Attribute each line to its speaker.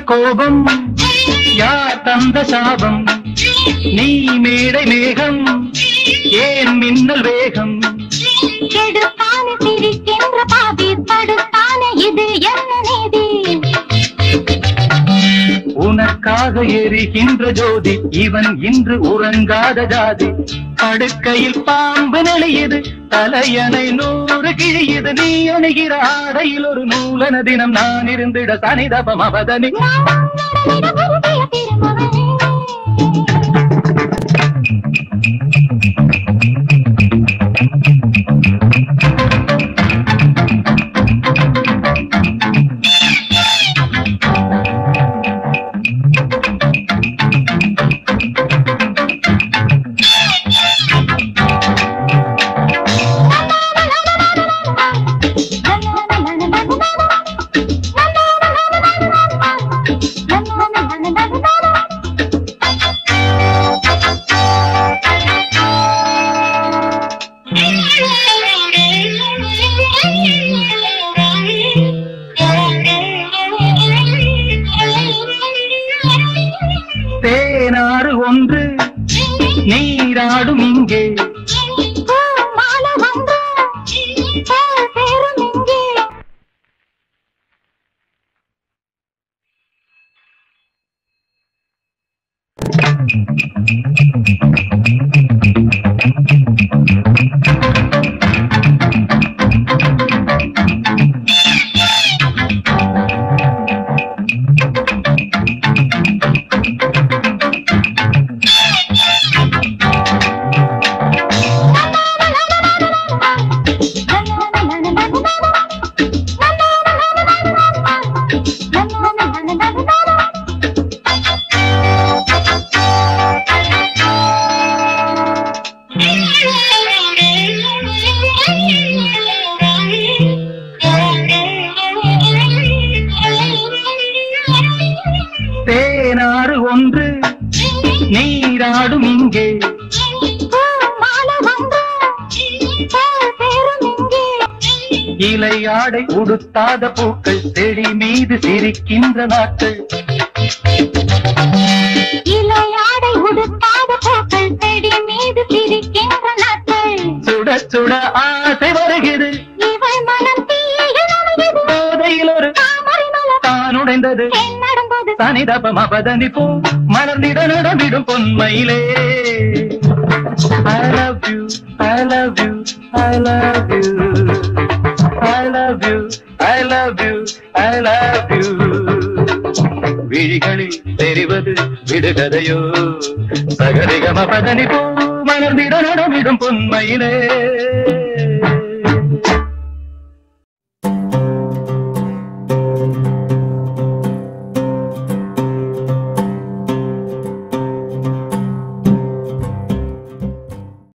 Speaker 1: கோபம் யார் தந்த சாபம் நீ மேடை மேகம் ஏன் மின்னல் வேகம்
Speaker 2: கெடுத்தான சிரிக்கின்ற பாவி தடுத்தான இது என்ன நீதி
Speaker 1: உனக்காக எரிகின்ற ஜோதி இவன் இன்று உறங்காத ஜாதி படுக்கையில் பாம்பு நெளியது தலையணை 100 கிழியது நீ அணுகிற ஆடையில் ஒரு நூலன தினம் நான் இருந்திட சனிதபம் அவதனி தேனாறு ஒன்று நீராடும் இங்கே தேனாறு ஒன்று நீராடும் இங்கே இலையாடை உடுத்தாத பூக்கள் செடி மீது சிரிக்கின்ற நாட்கள்
Speaker 2: இலையாடை
Speaker 1: சுட ஆசை வருகிறது
Speaker 2: இவள் மனம் தீயிலமையுது
Speaker 1: போதையில் ஒரு
Speaker 2: தாமரை மலர்
Speaker 1: தான் உடைந்தது
Speaker 2: நடும்போது
Speaker 1: தனிதப மபதனி பூ மலர்ந்திட நடமிடும் பொன்மையிலே I love you, I love you, I love you, I love you, I love you, I love you. விழிகளில் தெரிவது விடுகதையோ சகரிகம பதனி பூ மலர்ந்திட நடமிடும் பொன்மையிலே